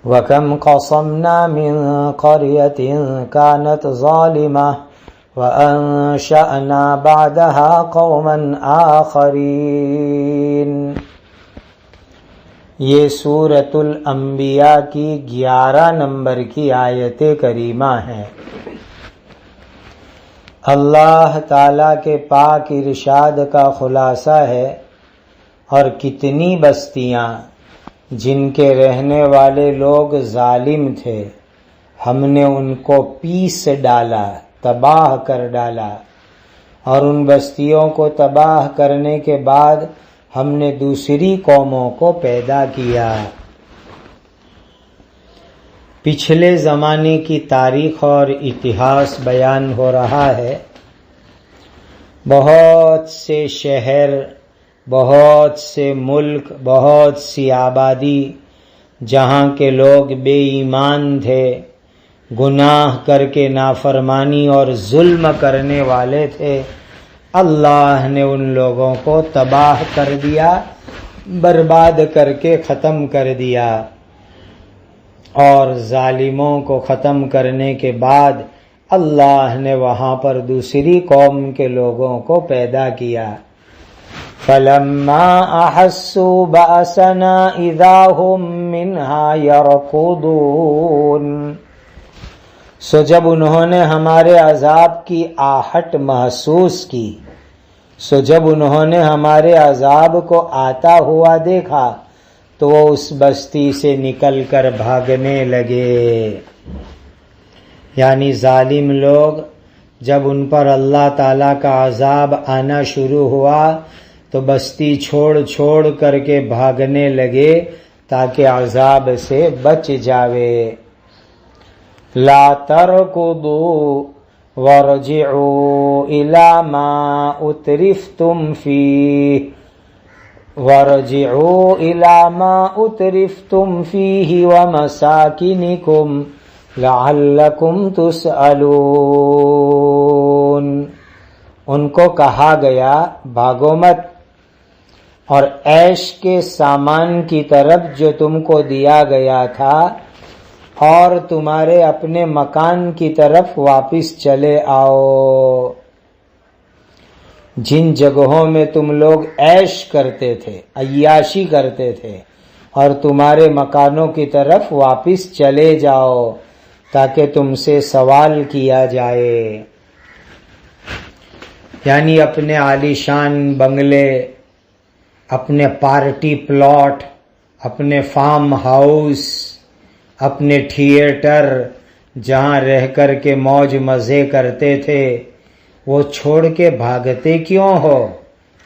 وَكَمْ قَصَمْنَا مِنْ قَرْيَةٍ كَانَتْ ظَالِمَةً وَأَنشَأْنَا بَعْدَهَا قَوْمًا آخَرِينَ۔ یہ سورۃ الانبیاء کی 11 نمبر کی آیت کریمہ ہے۔ اللہ تعالی کے پاک ارشاد کا خلاصہ ہے، اور کتنی بستیاں جن کے رہنے والے لوگ ظالم تھے، ہم نے ان کو پیس ڈالا، تباہ کر ڈالا، اور ان بستیوں کو تباہ کرنے کے بعد ہم نے دوسری قوموں کو پیدا کیا۔ پچھلے زمانے کی تاریخ اور اتہاس بیان ہو رہا ہے۔ بہت سے شہر، بہت سے ملک، بہت سی آبادی جہاں کے لوگ بے ایمان تھے، گناہ کر کے نافرمانی اور ظلم کرنے والے تھے، اللہ نے ان لوگوں کو تباہ کر دیا، برباد کر کے ختم کر دیا، اور ظالموں کو ختم کرنے کے بعد اللہ نے وہاں پر دوسری قوم کے لوگوں کو پیدا کیا۔ فَلَمَّا أَحَسُّوا بَأْسَنَا إِذَا هُمْ مِنْهَا يَرْكُضُونَ۔ سو جب انہوں نے ہمارے عذاب کی آہٹ محسوس کی، سو جب انہوں نے ہمارے عذاب کو آتا ہوا دیکھا تو وہ اس بستی سے نکل کر بھاگنے لگے۔ یعنی ظالم لوگ جب ان پر اللہ تعالیٰ کا عذاب آنا شروع ہوا تو بستی چھوڑ چھوڑ کر کے بھاگنے لگے تاکہ عذاب سے بچ جاوے۔ لا ترکضوا وارجعوا الی ما اترفتم فیہ وارجعوا الی ما اترفتم فیہ ومساکنکم لعلکم تسألون۔ ان کو کہا گیا بھاگو مت، اور عیش کے سامان کی طرف جو تم کو دیا گیا تھا اور تمہارے اپنے مکان کی طرف واپس چلے آؤ۔ جن جگہوں میں تم لوگ عیش کرتے تھے، عیاشی کرتے تھے، اور تمہارے مکانوں کی طرف واپس چلے جاؤ تاکہ تم سے سوال کیا جائے۔ یعنی اپنے عالیشان بنگلے، اپنے پارٹی پلاٹ، اپنے فارم ہاؤس، اپنے تھیٹر جہاں رہ کر کے موج مزے کرتے تھے، وہ چھوڑ کے بھاگتے کیوں ہو؟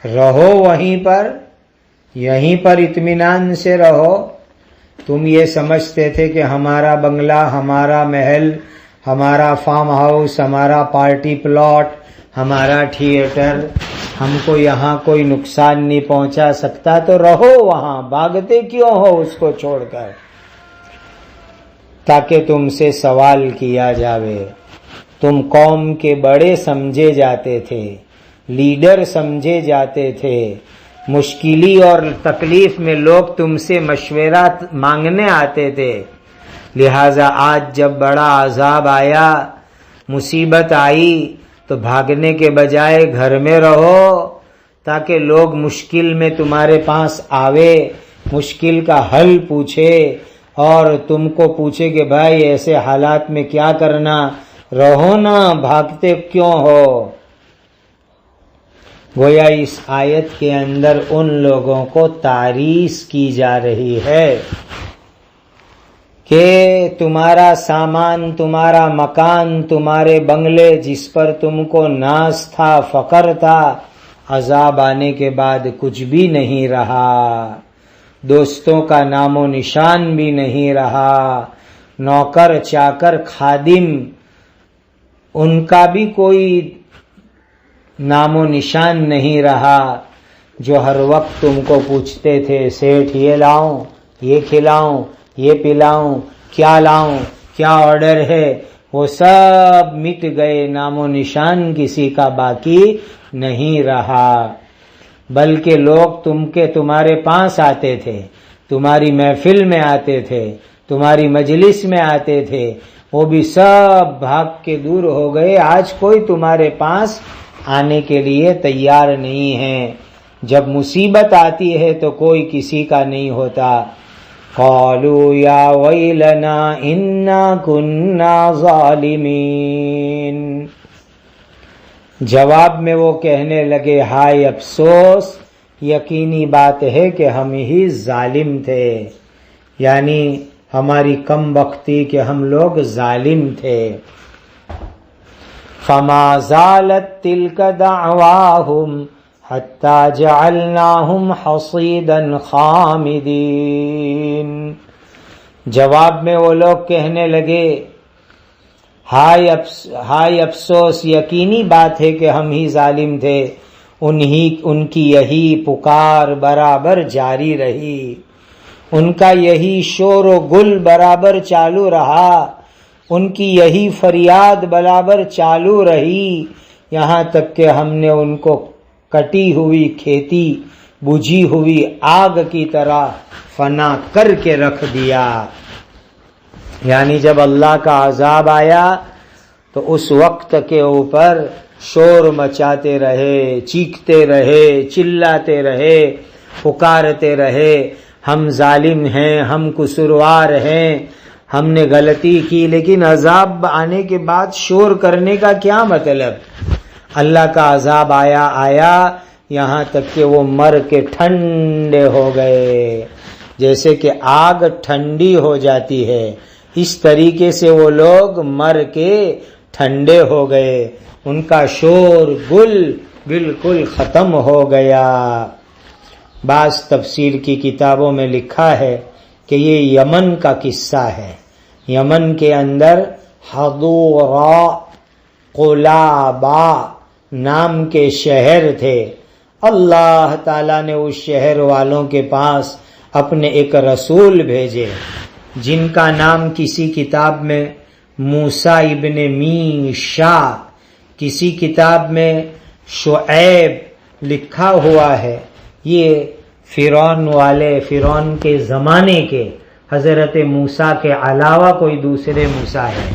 رہو وہیں پر، یہیں پر اطمینان سے رہو۔ تم یہ سمجھتے تھے کہ ہمارا بنگلہ، ہمارا محل، ہمارا فارم ہاؤس، ہمارا پارٹی پلاٹ، ہمارا تھیٹر ہم کو یہاں کوئی نقصان نہیں پہنچا سکتا، تو رہو وہاں، بھاگتے کیوں ہو اس کو چھوڑ کر؟ تاکہ تم سے سوال کیا جاوے۔ تم قوم کے بڑے سمجھے جاتے تھے، لیڈر سمجھے جاتے تھے، مشکلی اور تکلیف میں لوگ تم سے مشورہ مانگنے آتے تھے، لہذا آج جب بڑا عذاب آیا، مصیبت آئی، تو بھاگنے کے بجائے گھر میں رہو تاکہ لوگ مشکل میں تمہارے پاس آوے، مشکل کا حل پوچھے، اور تم کو پوچھے کہ بھائی ایسے حالات میں کیا کرنا، رہو نا، بھاگتے کیوں ہو؟ گویا اس آیت کے اندر ان لوگوں کو تعریض کی جا رہی ہے کہ تمہارا سامان، تمہارا مکان، تمہارے بنگلے جس پر تم کو ناز تھا، فخر تھا، عذاب آنے کے بعد کچھ بھی نہیں رہا، دوستوں کا نام و نشان بھی نہیں رہا، نوکر چاکر خادم ان کا بھی کوئی نام و نشان نہیں رہا، جو ہر وقت تم کو پوچھتے تھے سیٹھ یہ لاؤں، یہ کھلاؤں، یہ پلاؤں، کیا لاؤں، کیا آرڈر ہے، وہ سب مٹ گئے، نام و نشان کسی کا باقی نہیں رہا۔ بلکہ لوگ تمہارے پاس آتے تھے، تمہاری محفل میں آتے تھے، تمہاری مجلس میں آتے تھے وہ بھی سب بھاگ کے دور ہو گئے، آج کوئی تمہارے پاس آنے کے لیے تیار نہیں ہے، جب مصیبت آتی ہے تو کوئی کسی کا نہیں ہوتا۔ قالوا یا ویلنا انا کنا ظالمین، جواب میں وہ کہنے لگے ہائے افسوس، یقینی بات ہے کہ ہم ہی ظالم تھے، یعنی ہماری کم بختی کہ ہم لوگ ظالم تھے۔ فما زالت تلک دعواہم حتی جعلناہم حصیدا خامدین، جواب میں وہ لوگ کہنے لگے ہائے افسوس، یقینی بات ہے کہ ہم ہی ظالم تھے، ان کی یہی پکار برابر جاری رہی، ان کا یہی شور و گل برابر چالو رہا، ان کی یہی فریاد برابر چالو رہی، یہاں تک کہ ہم نے ان کو کٹی ہوئی کھیتی، بجھی ہوئی آگ کی طرح فنا کر کے رکھ دیا۔ یعنی جب اللہ کا عذاب آیا تو اس وقت کے اوپر شور مچاتے رہے، چیختے رہے، چلاتے رہے، پکارتے رہے، ہم ظالم ہیں، ہم قصوروار ہیں، ہم نے غلطی کی، لیکن عذاب آنے کے بعد شور کرنے کا کیا مطلب؟ اللہ کا عذاب آیا یہاں تک کہ وہ مر کے ٹھنڈے ہو گئے، جیسے کہ آگ ٹھنڈی ہو جاتی ہے، اس طریقے سے وہ لوگ مر کے ٹھنڈے ہو گئے، ان کا شور گل بالکل ختم ہو گیا۔ بعض تفسیر کی کتابوں میں لکھا ہے کہ یہ یمن کا قصہ ہے، یمن کے اندر حضورا قلابا نام کے شہر تھے، اللہ تعالیٰ نے اس شہر والوں کے پاس اپنے ایک رسول بھیجے جن کا نام کسی کتاب میں موسیٰ ابن میشا، کسی کتاب میں شعیب لکھا ہوا ہے۔ یہ فرعون کے زمانے کے حضرت موسیٰ کے علاوہ کوئی دوسرے موسیٰ ہے،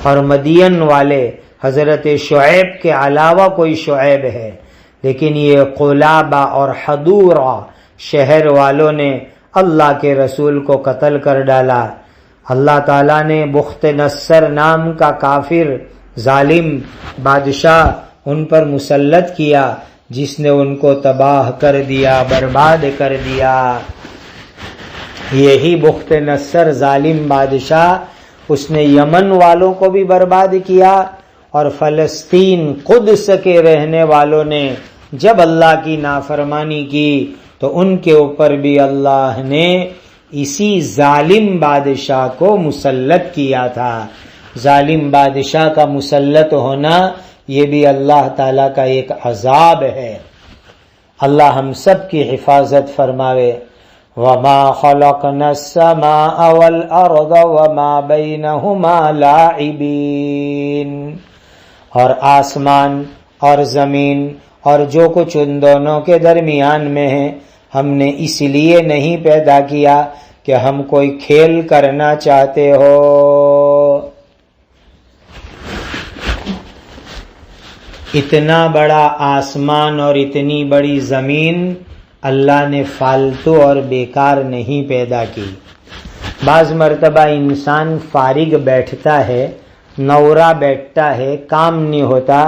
اور مدین والے حضرت شعیب کے علاوہ کوئی شعیب ہے، لیکن یہ قلابہ اور حضورا شہر والوں نے اللہ کے رسول کو قتل کر ڈالا۔ اللہ تعالیٰ نے بخت نصر نام کا کافر ظالم بادشاہ ان پر مسلط کیا، جس نے ان کو تباہ کر دیا، برباد کر دیا۔ یہی بخت نصر ظالم بادشاہ، اس نے یمن والوں کو بھی برباد کیا، اور فلسطین قدس کے رہنے والوں نے جب اللہ کی نافرمانی کی تو ان کے اوپر بھی اللہ نے اسی ظالم بادشاہ کو مسلط کیا تھا۔ ظالم بادشاہ کا مسلط ہونا یہ بھی اللہ تعالیٰ کا ایک عذاب ہے۔ اللہ ہم سب کی حفاظت فرماوے۔ وَمَا خَلَقْنَا السَّمَاءَ وَالْأَرْضَ وَمَا بَيْنَهُمَا لَاعِبِينَ، اور آسمان اور زمین اور جو کچھ ان دونوں کے درمیان میں ہے ہم نے اس لیے نہیں پیدا کیا کہ ہم کوئی کھیل کرنا چاہتے ہو۔ اتنا بڑا آسمان اور اتنی بڑی زمین اللہ نے فالتو اور بیکار نہیں پیدا کی۔ بعض مرتبہ انسان فارغ بیٹھتا ہے، نورا بیٹھتا ہے، کام نہیں ہوتا،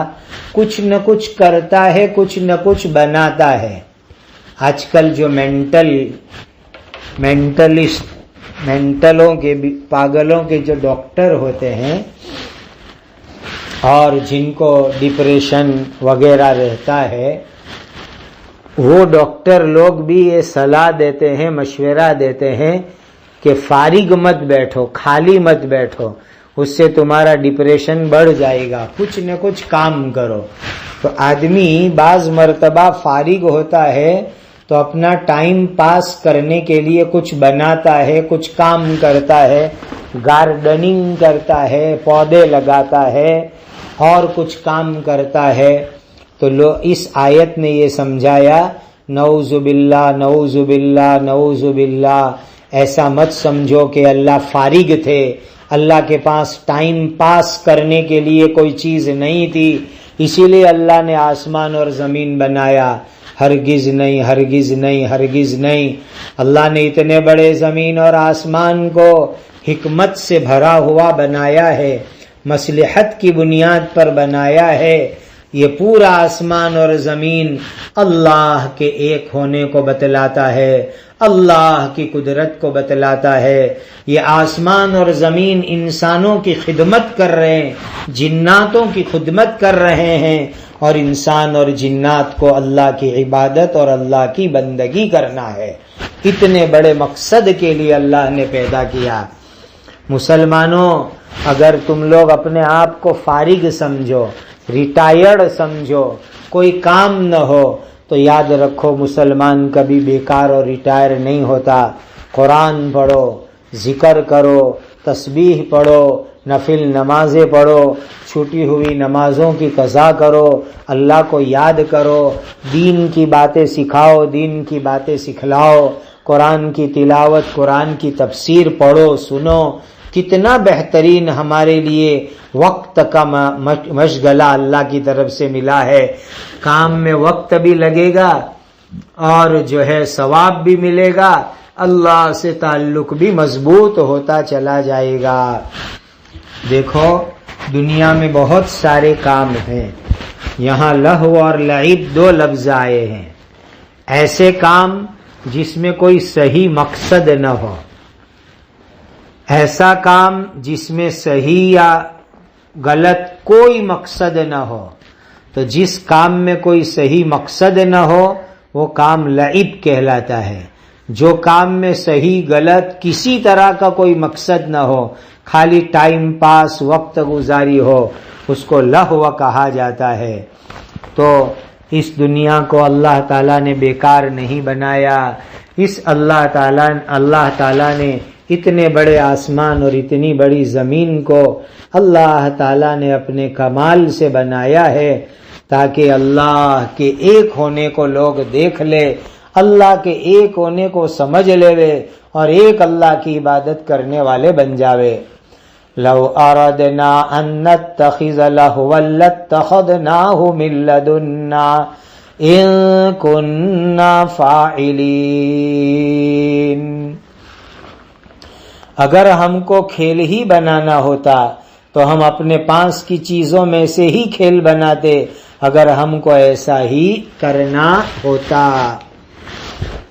کچھ نہ کچھ کرتا ہے، کچھ نہ کچھ بناتا ہے۔ آج کل جو مینٹلوں کے پاگلوں کے جو ڈاکٹر ہوتے ہیں اور جن کو ڈپریشن وغیرہ رہتا ہے، وہ ڈاکٹر لوگ بھی یہ صلاح دیتے ہیں، مشورہ دیتے ہیں کہ فارغ مت بیٹھو، خالی مت بیٹھو، اس سے تمہارا ڈپریشن بڑھ جائے گا، کچھ نہ کچھ کام کرو۔ تو آدمی بعض مرتبہ فارغ ہوتا ہے تو اپنا ٹائم پاس کرنے کے لیے کچھ بناتا ہے، کچھ کام کرتا ہے، گارڈننگ کرتا ہے، پودے لگاتا ہے اور کچھ کام کرتا ہے۔ تو اس آیت نے یہ سمجھایا، نعوذ باللہ نعوذ باللہ نعوذ باللہ، ایسا مت سمجھو کہ اللہ فارغ تھے، اللہ کے پاس ٹائم پاس کرنے کے لیے کوئی چیز نہیں تھی اسی لیے اللہ نے آسمان اور زمین بنایا۔ ہرگز نہیں، ہرگز نہیں، ہرگز نہیں۔ اللہ نے اتنے بڑے زمین اور آسمان کو حکمت سے بھرا ہوا بنایا ہے، مصلحت کی بنیاد پر بنایا ہے۔ یہ پورا آسمان اور زمین اللہ کے ایک ہونے کو بتلاتا ہے، اللہ کی قدرت کو بتلاتا ہے۔ یہ آسمان اور زمین انسانوں کی خدمت کر رہے ہیں، جناتوں کی خدمت کر رہے ہیں، اور انسان اور جنات کو اللہ کی عبادت اور اللہ کی بندگی کرنا ہے۔ اتنے بڑے مقصد کے لیے اللہ نے پیدا کیا۔ مسلمانوں، اگر تم لوگ اپنے آپ کو فارغ سمجھو، ریٹائرڈ سمجھو، کوئی کام نہ ہو، تو یاد رکھو مسلمان کبھی بیکار اور ریٹائر نہیں ہوتا۔ قرآن پڑھو، ذکر کرو، تسبیح پڑھو، نفل نمازیں پڑھو، چھوٹی ہوئی نمازوں کی قضا کرو، اللہ کو یاد کرو، دین کی باتیں سکھاؤ، دین کی باتیں سکھلاؤ، قرآن کی تلاوت، قرآن کی تفسیر پڑھو، سنو۔ کتنا بہترین ہمارے لیے وقت کا مشغلہ اللہ کی طرف سے ملا ہے۔ کام میں وقت بھی لگے گا اور جو ہے ثواب بھی ملے گا، اللہ سے تعلق بھی مضبوط ہوتا چلا جائے گا۔ دیکھو دنیا میں بہت سارے کام ہیں، یہاں لہو اور لعب دو لفظ آئے ہیں۔ ایسے کام جس میں کوئی صحیح مقصد نہ ہو، ایسا کام جس میں صحیح یا غلط کوئی مقصد نہ ہو۔ تو جس کام میں کوئی صحیح مقصد نہ ہو وہ کام لعب کہلاتا ہے۔ جو کام میں صحیح غلط کسی طرح کا کوئی مقصد نہ ہو، خالی ٹائم پاس، وقت گزاری ہو، اس کو لہو کہا جاتا ہے۔ تو اس دنیا کو اللہ تعالیٰ نے بیکار نہیں بنایا۔ اس اللہ تعالیٰ نے اتنے بڑے آسمان اور اتنی بڑی زمین کو اللہ تعالیٰ نے اپنے کمال سے بنایا ہے تاکہ اللہ کے ایک ہونے کو لوگ دیکھ لے، اللہ کے ایک ہونے کو سمجھ لے اور ایک اللہ کی عبادت کرنے والے بن جاوے۔ لو اردنا ان نتخذ لهوا لاتخذناه من لدنا ان كنا فاعلین۔ اگر ہم کو کھیل ہی بنانا ہوتا تو ہم اپنے پاس کی چیزوں میں سے ہی کھیل بناتے، اگر ہم کو ایسا ہی کرنا ہوتا۔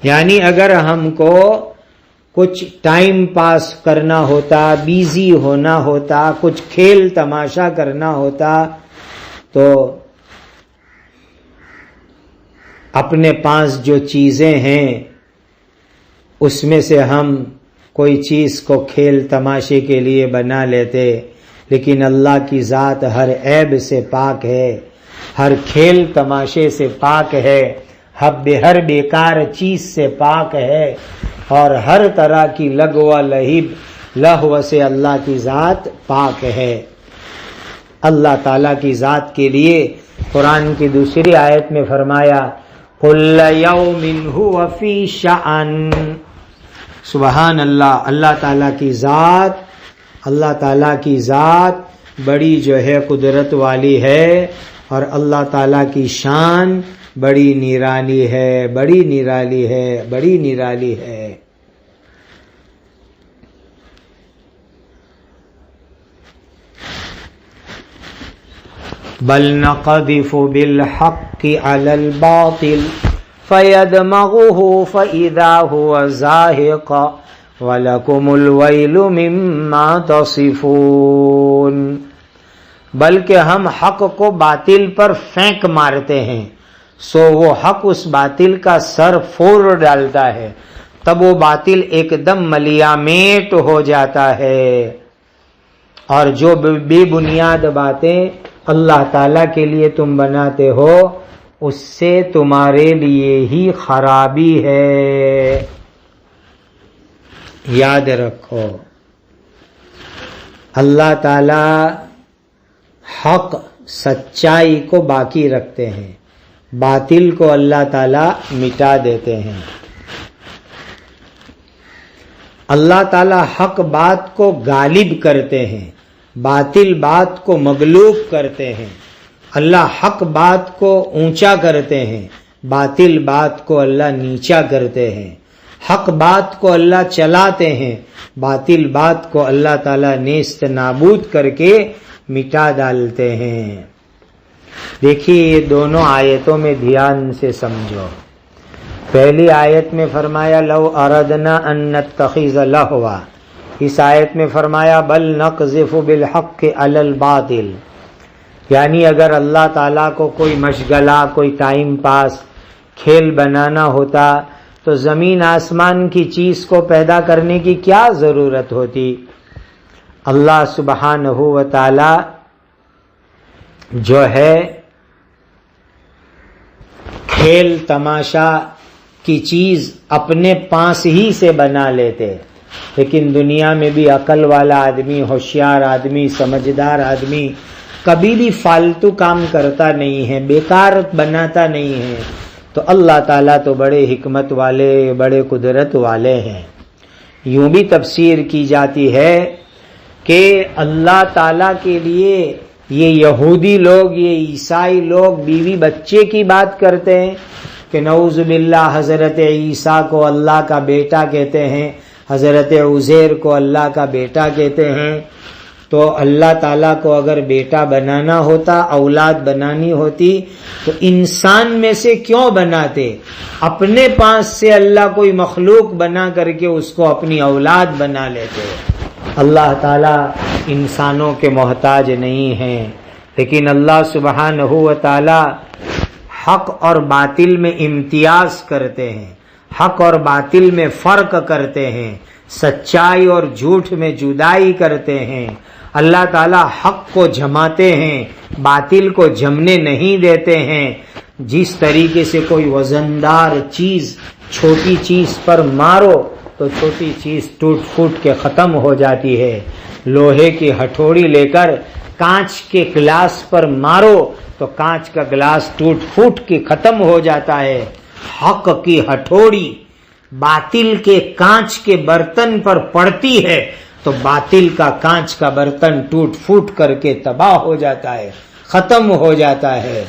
یعنی اگر ہم کو کچھ ٹائم پاس کرنا ہوتا، بیزی ہونا ہوتا، کچھ کھیل تماشا کرنا ہوتا، تو اپنے پاس جو چیزیں ہیں اس میں سے ہم کوئی چیز کو کھیل تماشے کے لیے بنا لیتے، لیکن اللہ کی ذات ہر عیب سے پاک ہے، ہر کھیل تماشے سے پاک ہے، ہر بیکار چیز سے پاک ہے، اور ہر طرح کی لغو لہو سے اللہ کی ذات پاک ہے۔ اللہ تعالیٰ کی ذات کے لیے قرآن کی دوسری آیت میں فرمایا کل یوم ھو فی شأن۔ سبحان اللہ، اللہ تعالیٰ کی ذات بڑی جو ہے قدرت والی ہے، اور اللہ تعالیٰ کی شان بڑی نرالی ہے، بڑی نرالی ہے، بڑی نرالی ہے۔ بل نقذف بالحق على الباطل فيدمغه فإذا هو زاهق وَلَكُمُ الْوَيْلُ مِمَّا تَصِفُونَ۔ بلکہ ہم حق کو باطل پر پھینک مارتے ہیں، سو وہ حق اس باطل کا سر پھوڑ ڈالتا ہے، تب وہ باطل ایک دم ملیامیٹ ہو جاتا ہے۔ اور جو بے بنیاد باتیں اللہ تعالیٰ کے لیے تم بناتے ہو اس سے تمہارے لیے ہی خرابی ہے۔ یاد رکھو اللہ تعالی حق سچائی کو باقی رکھتے ہیں، باطل کو اللہ تعالی مٹا دیتے ہیں۔ اللہ تعالیٰ حق بات کو غالب کرتے ہیں، باطل بات کو مغلوب کرتے ہیں۔ اللہ حق بات کو اونچا کرتے ہیں، باطل بات کو اللہ نیچا کرتے ہیں۔ حق بات کو اللہ چلاتے ہیں، باطل بات کو اللہ تعالیٰ نیست نابود کر کے مٹا ڈالتے ہیں۔ دیکھیے یہ دونوں آیتوں میں دھیان سے سمجھو۔ پہلی آیت میں فرمایا لو اردنا ان نتخذ لہوا، اس آیت میں فرمایا بل نقذف بالحق علی الباطل، یعنی اگر اللہ تعالیٰ کو کوئی مشغلہ، کوئی ٹائم پاس، کھیل بنانا ہوتا تو زمین آسمان کی چیز کو پیدا کرنے کی کیا ضرورت ہوتی؟ اللہ سبحانہ و تعالی جو ہے کھیل تماشا کی چیز اپنے پاس ہی سے بنا لیتے، لیکن دنیا میں بھی عقل والا آدمی، ہوشیار آدمی، سمجھدار آدمی کبھی بھی فالتو کام کرتا نہیں ہے، بیکار بناتا نہیں ہے۔ تو اللہ تعالیٰ تو بڑے حکمت والے، بڑے قدرت والے ہیں۔ یوں بھی تفسیر کی جاتی ہے کہ اللہ تعالیٰ کے لیے یہ یہودی لوگ، یہ عیسائی لوگ بیوی بچے کی بات کرتے ہیں کہ نعوذ باللہ حضرت عیسیٰ کو اللہ کا بیٹا کہتے ہیں، حضرت عزیر کو اللہ کا بیٹا کہتے ہیں۔ تو اللہ تعالیٰ کو اگر بیٹا بنانا ہوتا، اولاد بنانی ہوتی تو انسان میں سے کیوں بناتے؟ اپنے پاس سے اللہ کوئی مخلوق بنا کر کے اس کو اپنی اولاد بنا لیتے۔ اللہ تعالیٰ انسانوں کے محتاج نہیں ہیں، لیکن اللہ سبحانہ و تعالیٰ حق اور باطل میں امتیاز کرتے ہیں، حق اور باطل میں فرق کرتے ہیں، سچائی اور جھوٹ میں جدائی کرتے ہیں۔ اللہ تعالیٰ حق کو جماتے ہیں، باطل کو جمنے نہیں دیتے ہیں۔ جس طریقے سے کوئی وزندار چیز چھوٹی چیز پر مارو تو چھوٹی چیز ٹوٹ پھوٹ کے ختم ہو جاتی ہے، لوہے کی ہتھوڑی لے کر کانچ کے گلاس پر مارو تو کانچ کا گلاس ٹوٹ پھوٹ کے ختم ہو جاتا ہے۔ حق کی ہتھوڑی باطل کے کانچ کے برتن پر پڑتی ہے تو باطل کا کانچ کا برتن ٹوٹ پھوٹ کر کے تباہ ہو جاتا ہے، ختم ہو جاتا ہے۔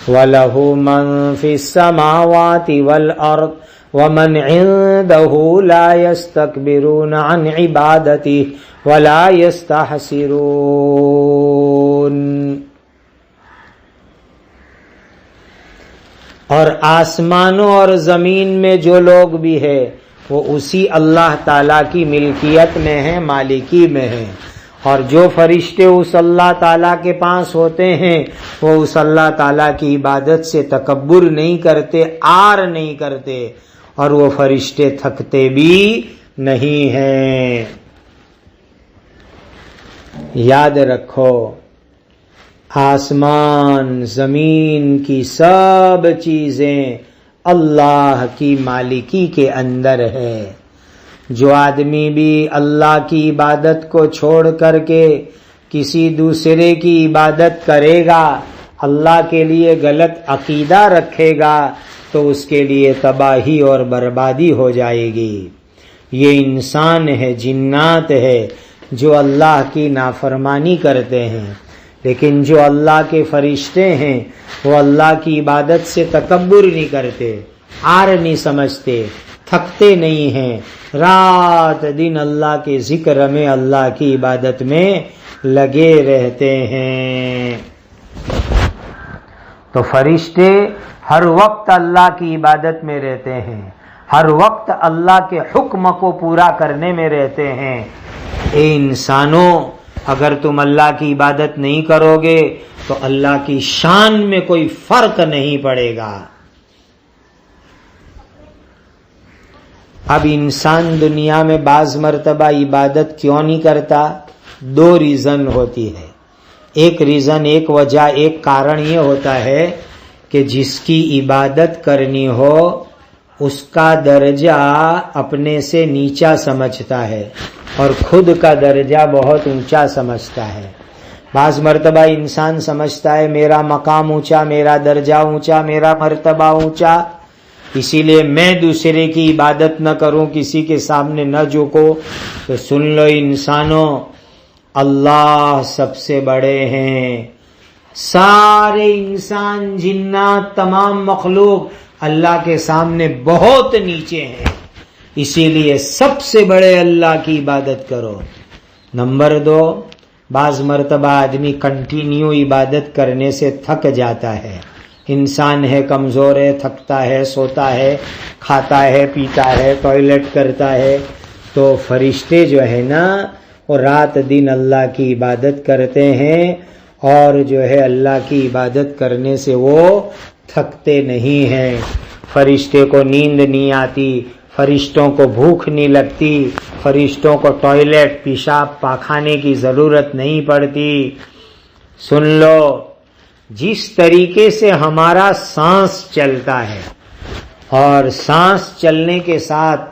وَلَهُ مَن فِي السَّمَاوَاتِ وَالْأَرْضِ وَمَنْ عِندَهُ لَا يَسْتَكْبِرُونَ عَنْ عِبَادَتِهِ وَلَا يَسْتَحْسِرُونَ۔ اور آسمانوں اور زمین میں جو لوگ بھی ہے وہ اسی اللہ تعالیٰ کی ملکیت میں ہیں، مالکی میں ہیں، اور جو فرشتے اس اللہ تعالیٰ کے پاس ہوتے ہیں وہ اس اللہ تعالیٰ کی عبادت سے تکبر نہیں کرتے، آر نہیں کرتے، اور وہ فرشتے تھکتے بھی نہیں ہیں۔ یاد رکھو آسمان زمین کی سب چیزیں اللہ کی مالکی کے اندر ہے۔ جو آدمی بھی اللہ کی عبادت کو چھوڑ کر کے کسی دوسرے کی عبادت کرے گا، اللہ کے لیے غلط عقیدہ رکھے گا تو اس کے لیے تباہی اور بربادی ہو جائے گی۔ یہ انسان ہے، جنات ہے جو اللہ کی نافرمانی کرتے ہیں، لیکن جو اللہ کے فرشتے ہیں وہ اللہ کی عبادت سے تکبر نہیں کرتے، آر نہیں سمجھتے، تھکتے نہیں ہیں، رات دن اللہ کے ذکر میں، اللہ کی عبادت میں لگے رہتے ہیں۔ تو فرشتے ہر وقت اللہ کی عبادت میں رہتے ہیں، ہر وقت اللہ کے حکم کو پورا کرنے میں رہتے ہیں۔ اے انسانوں، اگر تم اللہ کی عبادت نہیں کرو گے تو اللہ کی شان میں کوئی فرق نہیں پڑے گا۔ اب انسان دنیا میں بعض مرتبہ عبادت کیوں نہیں کرتا؟ دو ریزن ہوتی ہے۔ ایک ریزن، ایک وجہ، ایک کارن یہ ہوتا ہے کہ جس کی عبادت کرنی ہو اس کا درجہ اپنے سے نیچا سمجھتا ہے اور خود کا درجہ بہت اونچا سمجھتا ہے۔ بعض مرتبہ انسان سمجھتا ہے میرا مقام اونچا، میرا درجہ اونچا، میرا مرتبہ اونچا، اسی لیے میں دوسرے کی عبادت نہ کروں، کسی کے سامنے نہ جھکو۔ تو سن لو انسانوں، اللہ سب سے بڑے ہیں، سارے انسان جنات تمام مخلوق اللہ کے سامنے بہت نیچے ہیں، اسی لیے سب سے بڑے اللہ کی عبادت کرو۔ نمبر 2، بعض مرتبہ آدمی کنٹینیو عبادت کرنے سے تھک جاتا ہے، انسان ہے، کمزور ہے، تھکتا ہے، سوتا ہے، کھاتا ہے، پیتا ہے، ٹوائلٹ کرتا ہے، تو فرشتے جو ہے نا وہ رات دن اللہ کی عبادت کرتے ہیں، اور جو ہے اللہ کی عبادت کرنے سے وہ تھکتے نہیں ہیں۔ فرشتے کو نیند نہیں آتی، فرشتوں کو بھوک نہیں لگتی، فرشتوں کو ٹوائلٹ پیشاب پاخانے کی ضرورت نہیں پڑتی۔ سن لو، جس طریقے سے ہمارا سانس چلتا ہے اور سانس چلنے کے ساتھ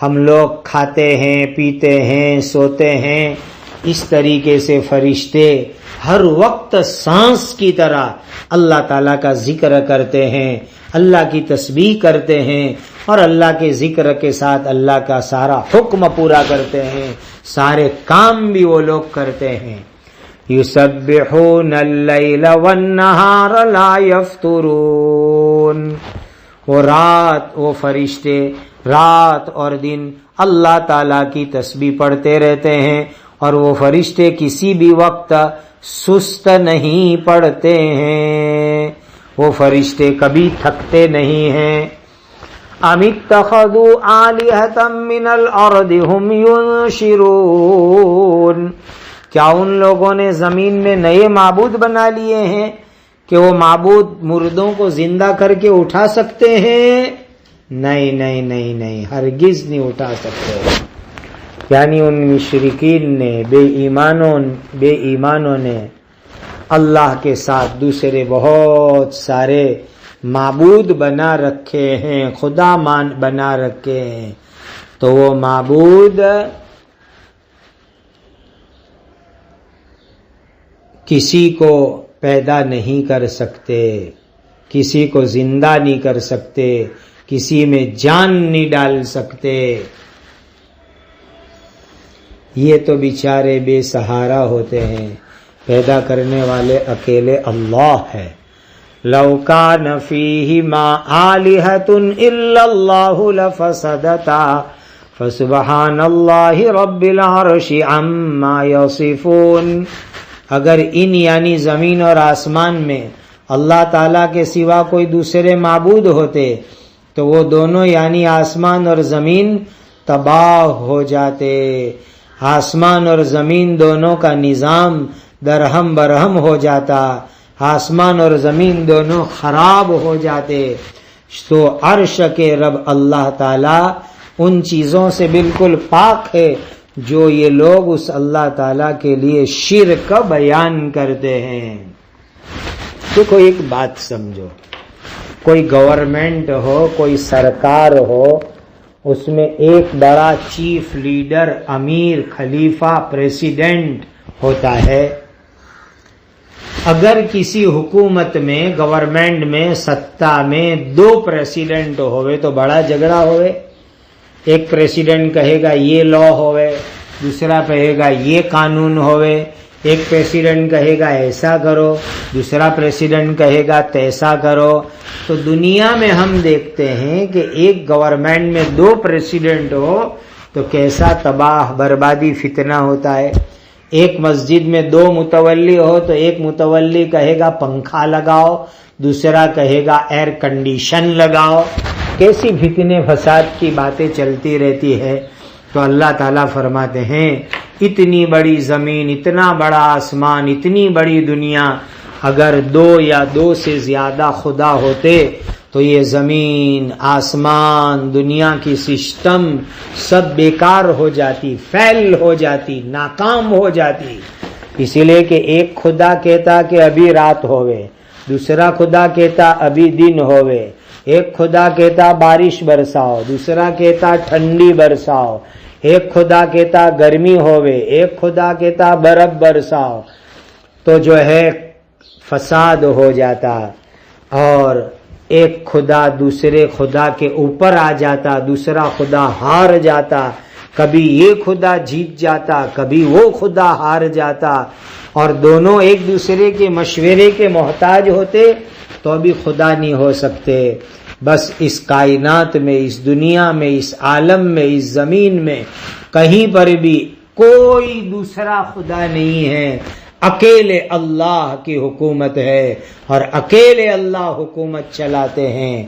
ہم لوگ کھاتے ہیں، پیتے ہیں، سوتے ہیں، اس طریقے سے فرشتے ہر وقت سانس کی طرح اللہ تعالیٰ کا ذکر کرتے ہیں، اللہ کی تسبیح کرتے ہیں، اور اللہ کے ذکر کے ساتھ اللہ کا سارا حکم پورا کرتے ہیں، سارے کام بھی وہ لوگ کرتے ہیں۔ یسبحون اللیل والنہار لا یفترون، وہ فرشتے رات اور دن اللہ تعالیٰ کی تسبیح پڑھتے رہتے ہیں، اور وہ فرشتے کسی بھی وقت سست نہیں پڑتے ہیں، وہ فرشتے کبھی تھکتے نہیں ہیں۔ ام اتخذوا آلہۃ من الارض ہم ینشرون، کیا ان لوگوں نے زمین میں نئے معبود بنا لیے ہیں کہ وہ معبود مردوں کو زندہ کر کے اٹھا سکتے ہیں؟ نہیں نہیں نہیں نہیں، ہرگز نہیں اٹھا سکتے۔ یعنی ان مشرکین نے، بے ایمانوں نے اللہ کے ساتھ دوسرے بہت سارے معبود بنا رکھے ہیں، خدا بنا رکھے ہیں، تو وہ معبود کسی کو پیدا نہیں کر سکتے، کسی کو زندہ نہیں کر سکتے، کسی میں جان نہیں ڈال سکتے، یہ تو بیچارے بے سہارا ہوتے ہیں، پیدا کرنے والے اکیلے اللہ ہے۔ لو کان فیہما آلہۃ الا اللہ لفسدتا فسبحان اللہ رب العرش عما یصفون، اگر ان یعنی زمین اور آسمان میں اللہ تعالیٰ کے سوا کوئی دوسرے معبود ہوتے تو وہ دونوں یعنی آسمان اور زمین تباہ ہو جاتے، آسمان اور زمین دونوں کا نظام درہم برہم ہو جاتا، آسمان اور زمین دونوں خراب ہو جاتے۔ تو عرش کے رب اللہ تعالیٰ ان چیزوں سے بالکل پاک ہے جو یہ لوگ اس اللہ تعالیٰ کے لیے شرک بیان کرتے ہیں۔ دیکھو ایک بات سمجھو، کوئی گورنمنٹ ہو، کوئی سرکار ہو، اس میں ایک بڑا چیف لیڈر، امیر، خلیفہ، پریزیڈنٹ ہوتا ہے۔ اگر کسی حکومت میں، گورنمنٹ میں، ستا میں 2 پریزیڈنٹ ہوئے تو بڑا جھگڑا ہوئے۔ ایک پریزیڈنٹ کہے گا یہ لا ہوئے، دوسرا کہے گا یہ قانون ہوئے، ایک پریزیڈنٹ کہے گا ایسا کرو، دوسرا پریزیڈنٹ کہے گا تیسا کرو۔ تو دنیا میں ہم دیکھتے ہیں کہ ایک گورنمنٹ میں 2 پریزیڈنٹ ہو تو کیسا تباہ بربادی فتنہ ہوتا ہے۔ ایک مسجد میں 2 متولی ہو تو ایک متولی کہے گا پنکھا لگاؤ، دوسرا کہے گا ایئر کنڈیشن لگاؤ، کیسی فتنے فساد کی باتیں چلتی رہتی ہے۔ تو اللہ تعالیٰ فرماتے ہیں اتنی بڑی زمین، اتنا بڑا آسمان، اتنی بڑی دنیا، اگر 2 یا 2 سے زیادہ خدا ہوتے تو یہ زمین، آسمان، دنیا کی سسٹم سب بیکار ہو جاتی، فیل ہو جاتی، ناکام ہو جاتی۔ اسی لیے کہ ایک خدا کہتا کہ ابھی رات ہوئے، دوسرا خدا کہتا ابھی دن ہوئے، ایک خدا کہتا بارش برساؤ، دوسرا کہتا ٹھنڈی برساؤ، ایک خدا کہتا گرمی ہوئے، ایک خدا کہتا برف برساؤ، تو جو ہے فساد ہو جاتا۔ اور ایک خدا دوسرے خدا کے اوپر آ جاتا، دوسرا خدا ہار جاتا، کبھی یہ خدا جیت جاتا، کبھی وہ خدا ہار جاتا، اور دونوں ایک دوسرے کے مشورے کے محتاج ہوتے تو بھی خدا نہیں ہو سکتے۔ بس اس کائنات میں، اس دنیا میں، اس عالم میں، اس زمین میں کہیں پر بھی کوئی دوسرا خدا نہیں ہے، اکیلے اللہ کی حکومت ہے اور اکیلے اللہ حکومت چلاتے ہیں۔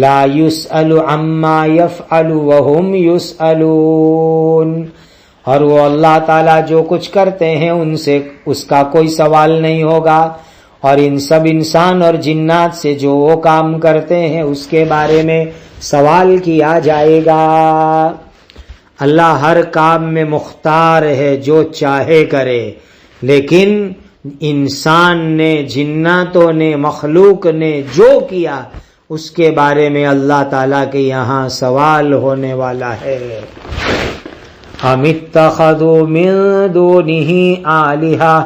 لا يسأل عما يفعل وهم يسألون، اور وہ اللہ تعالیٰ جو کچھ کرتے ہیں ان سے اس کا کوئی سوال نہیں ہوگا، اور ان سب انسان اور جنات سے جو وہ کام کرتے ہیں اس کے بارے میں سوال کیا جائے گا۔ اللہ ہر کام میں مختار ہے، جو چاہے کرے، لیکن انسان نے، جناتوں نے، مخلوق نے جو کیا اس کے بارے میں اللہ تعالیٰ کے یہاں سوال ہونے والا ہے۔ ام اتخذوا من دونه آلہہ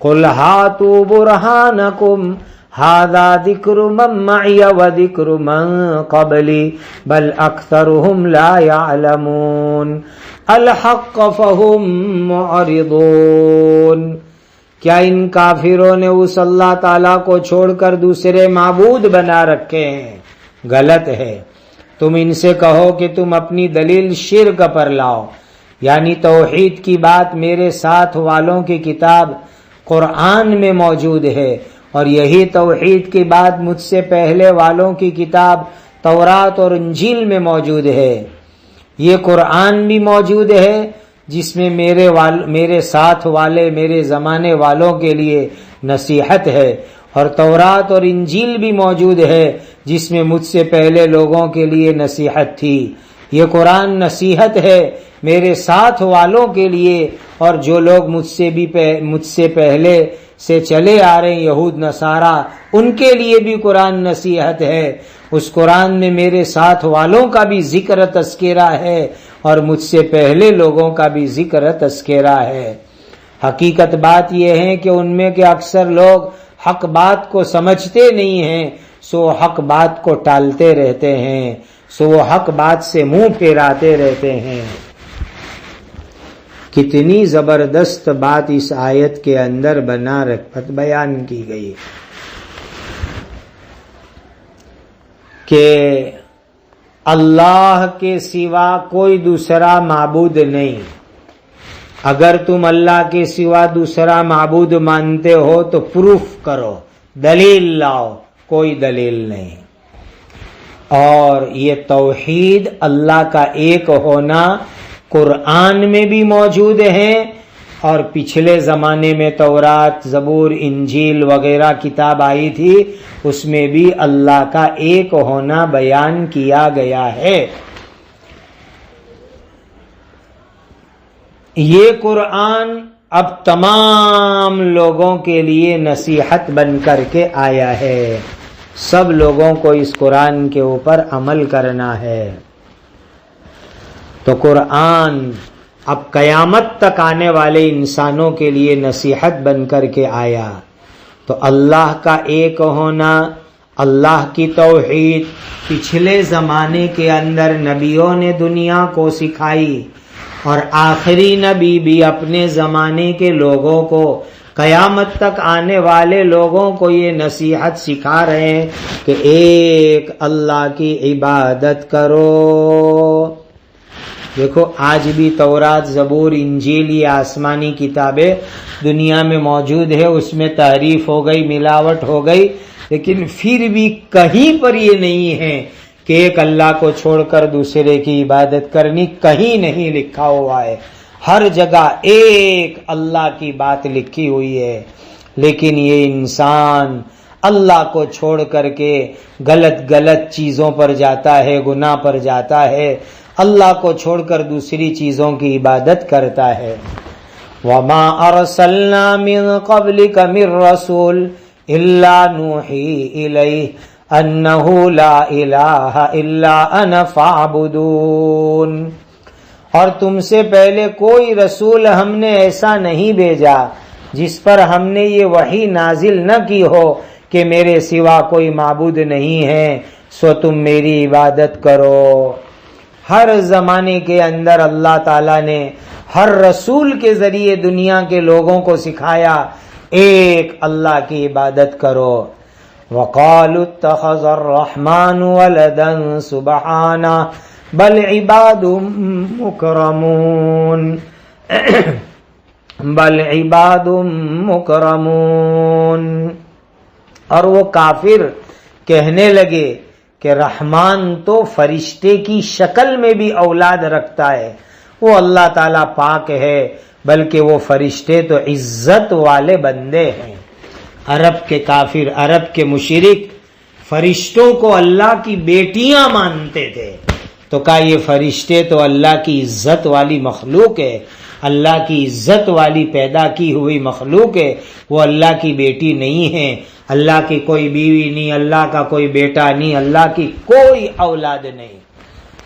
قل ہاتوا برہانکم ھذا ذکر من معی وذکر من قبلی بل اکثرهم لا یعلمون الحق فہم معرضون۔ کیا ان کافروں نے اس اللہ تعالیٰ کو چھوڑ کر دوسرے معبود بنا رکھے ہیں؟ غلط ہے۔ تم ان سے کہو کہ تم اپنی دلیل شرک پر لاؤ، یعنی توحید کی بات میرے ساتھ والوں کی کتاب قرآن میں موجود ہے، اور یہی توحید کی بات مجھ سے پہلے والوں کی کتاب تورات اور انجیل میں موجود ہے۔ یہ قرآن بھی موجود ہے جس میں میرے ساتھ والے، میرے زمانے والوں کے لیے نصیحت ہے، اور تورات اور انجیل بھی موجود ہے جس میں مجھ سے پہلے لوگوں کے لیے نصیحت تھی۔ یہ قرآن نصیحت ہے میرے ساتھ والوں کے لیے، اور جو لوگ مجھ سے پہلے سے چلے آ رہے ہیں، یہود نصارہ، ان کے لیے بھی قرآن نصیحت ہے۔ اس قرآن میں میرے ساتھ والوں کا بھی ذکر تذکرہ ہے اور مجھ سے پہلے لوگوں کا بھی ذکر تذکرہ ہے۔ حقیقت بات یہ ہے کہ ان میں کے اکثر لوگ حق بات کو سمجھتے نہیں ہیں، سو حق بات کو ٹالتے رہتے ہیں، سو وہ حق بات سے منہ پھیراتے رہتے ہیں۔ کتنی زبردست بات اس آیت کے اندر بیان کی گئی کہ اللہ کے سوا کوئی دوسرا معبود نہیں۔ اگر تم اللہ کے سوا دوسرا معبود مانتے ہو تو پروف کرو، دلیل لاؤ۔ کوئی دلیل نہیں۔ اور یہ توحید، اللہ کا ایک ہونا، قرآن میں بھی موجود ہے، اور پچھلے زمانے میں تورات، زبور، انجیل وغیرہ کتاب آئی تھی، اس میں بھی اللہ کا ایک ہونا بیان کیا گیا ہے۔ یہ قرآن اب تمام لوگوں کے لیے نصیحت بن کر کے آیا ہے۔ سب لوگوں کو اس قرآن کے اوپر عمل کرنا ہے۔ تو قرآن اب قیامت تک آنے والے انسانوں کے لیے نصیحت بن کر کے آیا۔ تو اللہ کا ایک ہونا، اللہ کی توحید پچھلے زمانے کے اندر نبیوں نے دنیا کو سکھائی، اور آخری نبی بھی اپنے زمانے کے لوگوں کو، قیامت تک آنے والے لوگوں کو یہ نصیحت سکھا رہے ہیں کہ ایک اللہ کی عبادت کرو۔ دیکھو آج بھی تورات، زبور، انجیل، یہ آسمانی کتابیں دنیا میں موجود ہے، اس میں تحریف ہو گئی، ملاوٹ ہو گئی، لیکن پھر بھی کہیں پر یہ نہیں ہے کہ ایک اللہ کو چھوڑ کر دوسرے کی عبادت کرنی، کہیں نہیں لکھا ہوا ہے۔ ہر جگہ ایک اللہ کی بات لکھی ہوئی ہے، لیکن یہ انسان اللہ کو چھوڑ کر کے غلط چیزوں پر جاتا ہے، گناہ پر جاتا ہے، اللہ کو چھوڑ کر دوسری چیزوں کی عبادت کرتا ہے۔ وَمَا أَرْسَلْنَا مِن قَبْلِكَ مِن رَّسُولٍ إِلَّا نُوحِي إِلَيْهِ أَنَّهُ لَا إِلَٰهَ إِلَّا أَنَا فَاعْبُدُونِ۔ اور تم سے پہلے کوئی رسول ہم نے ایسا نہیں بھیجا جس پر ہم نے یہ وحی نازل نہ کی ہو کہ میرے سوا کوئی معبود نہیں ہے سو تم میری عبادت کرو۔ ہر زمانے کے اندر اللہ تعالیٰ نے ہر رسول کے ذریعے دنیا کے لوگوں کو سکھایا ایک اللہ کی عبادت کرو۔ وَقَالُوا اتَّخَذَ الرَّحْمَنُ وَلَدًا سُبْحَانَهُ بَلْ عِبَادٌ مُكْرَمُونَ بل عباد مکرمون۔ اور وہ کافر کہنے لگے کہ رحمان تو فرشتے کی شکل میں بھی اولاد رکھتا ہے، وہ اللہ تعالیٰ پاک ہے، بلکہ وہ فرشتے تو عزت والے بندے ہیں۔ عرب کے کافر، عرب کے مشرک فرشتوں کو اللہ کی بیٹیاں مانتے تھے، تو کہا یہ فرشتے تو اللہ کی عزت والی مخلوق ہے، اللہ کی عزت والی پیدا کی ہوئی مخلوق ہے، وہ اللہ کی بیٹی نہیں ہے، اللہ کی کوئی بیوی نہیں، اللہ کا کوئی بیٹا نہیں، اللہ کی کوئی اولاد نہیں۔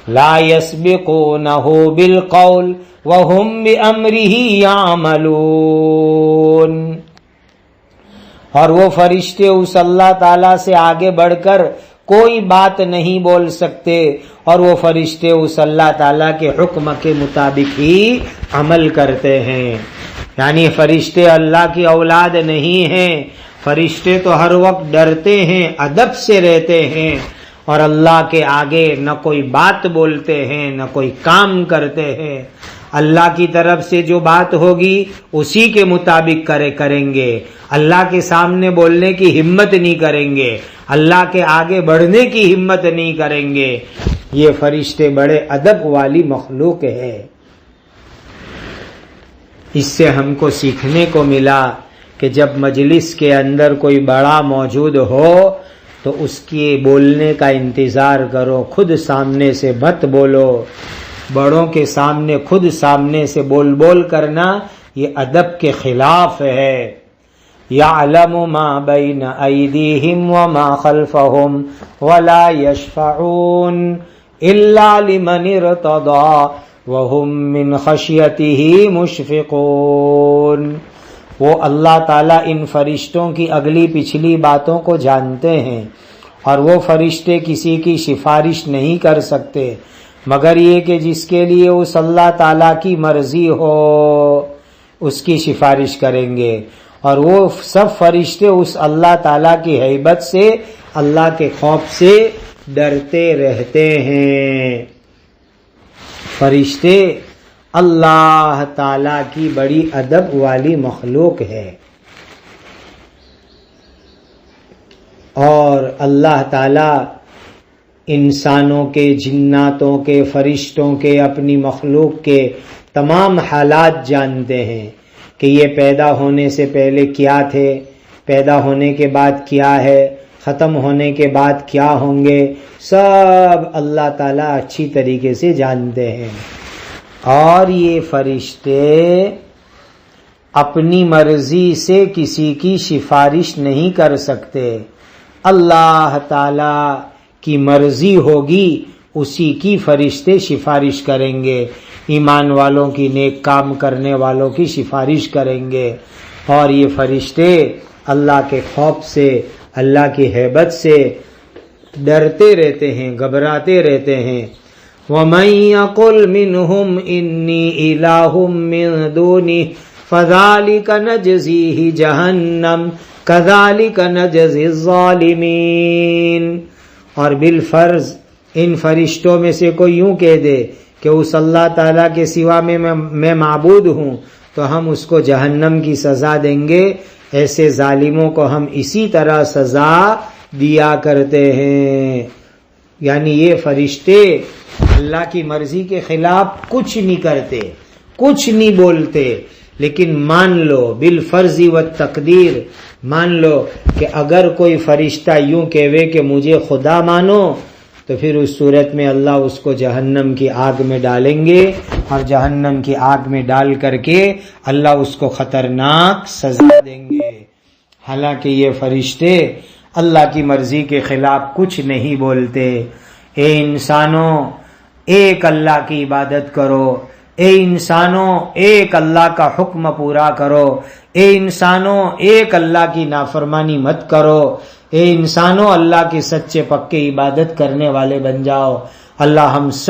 لا يسبقونہ بالقول وهم بأمرہ یعملون۔ اور وہ فرشتے اس اللہ تعالی سے آگے بڑھ کر کوئی بات نہیں بول سکتے، اور وہ فرشتے اس اللہ تعالیٰ کے حکم کے مطابق ہی عمل کرتے ہیں۔ یعنی فرشتے اللہ کی اولاد نہیں ہیں، فرشتے تو ہر وقت ڈرتے ہیں، ادب سے رہتے ہیں، اور اللہ کے آگے نہ کوئی بات بولتے ہیں نہ کوئی کام کرتے ہیں۔ اللہ کی طرف سے جو بات ہوگی اسی کے مطابق کریں گے، اللہ کے سامنے بولنے کی ہمت نہیں کریں گے، اللہ کے آگے بڑھنے کی ہمت نہیں کریں گے۔ یہ فرشتے بڑے ادب والی مخلوق ہے۔ اس سے ہم کو سیکھنے کو ملا کہ جب مجلس کے اندر کوئی بڑا موجود ہو تو اس کے بولنے کا انتظار کرو، خود سامنے سے مت بولو۔ بڑوں کے سامنے خود سامنے سے بول کرنا یہ ادب کے خلاف ہے۔ یعلم ما بین ایدیہم وما خلفہم ولا یشفعون الا لمن ارتضی وہم من خشیتہ مشفقون۔ وہ اللہ تعالیٰ ان فرشتوں کی اگلی پچھلی باتوں کو جانتے ہیں، اور وہ فرشتے کسی کی سفارش نہیں کر سکتے مگر یہ کہ جس کے لیے اس اللہ تعالیٰ کی مرضی ہو اس کی سفارش کریں گے، اور وہ سب فرشتے اس اللہ تعالیٰ کی ہیبت سے، اللہ کے خوف سے ڈرتے رہتے ہیں۔ فرشتے اللہ تعالیٰ کی بڑی ادب والی مخلوق ہے، اور اللہ تعالیٰ انسانوں کے، جناتوں کے، فرشتوں کے، اپنی مخلوق کے تمام حالات جانتے ہیں کہ یہ پیدا ہونے سے پہلے کیا تھے، پیدا ہونے کے بعد کیا ہے، ختم ہونے کے بعد کیا ہوں گے، سب اللہ تعالیٰ اچھی طریقے سے جانتے ہیں۔ اور یہ فرشتے اپنی مرضی سے کسی کی سفارش نہیں کر سکتے، اللہ تعالیٰ کی مرضی ہوگی اسی کی فرشتے سفارش کریں گے، ایمان والوں کی، نیک کام کرنے والوں کی سفارش کریں گے۔ اور یہ فرشتے اللہ کے خوف سے، اللہ کی ہیبت سے ڈرتے رہتے ہیں، گھبراتے رہتے ہیں۔ وَمَن يَقُلْ مِنْهُمْ إِنِّي إِلَٰهٌ مِّن دُونِهِ فَذَلِكَ نَجْزِيهِ جَهَنَّمَ كَذَلِكَ نَجْزِي الظَّالِمِينَ۔ اور بالفرض ان فرشتوں میں سے کوئی یوں کہہ دے کہ اس اللہ تعالیٰ کے سوا میں معبود ہوں تو ہم اس کو جہنم کی سزا دیں گے، ایسے ظالموں کو ہم اسی طرح سزا دیا کرتے ہیں۔ یعنی یہ فرشتے اللہ کی مرضی کے خلاف کچھ نہیں کرتے، کچھ نہیں بولتے، لیکن مان لو بالفرض والتقدیر، مان لو کہ اگر کوئی فرشتہ یوں کہے کہ مجھے خدا مانو تو پھر اس صورت میں اللہ اس کو جہنم کی آگ میں ڈالیں گے، اور جہنم کی آگ میں ڈال کر کے اللہ اس کو خطرناک سزا دیں گے۔ حالانکہ یہ فرشتے اللہ کی مرضی کے خلاف کچھ نہیں بولتے۔ اے انسانوں، ایک اللہ کی عبادت کرو، اے انسانوں ایک اللہ کا حکم پورا کرو، اے انسانوں ایک اللہ کی نافرمانی مت کرو، اے انسانوں اللہ کے سچے پکے عبادت کرنے والے بن جاؤ۔ اللہ ہم سب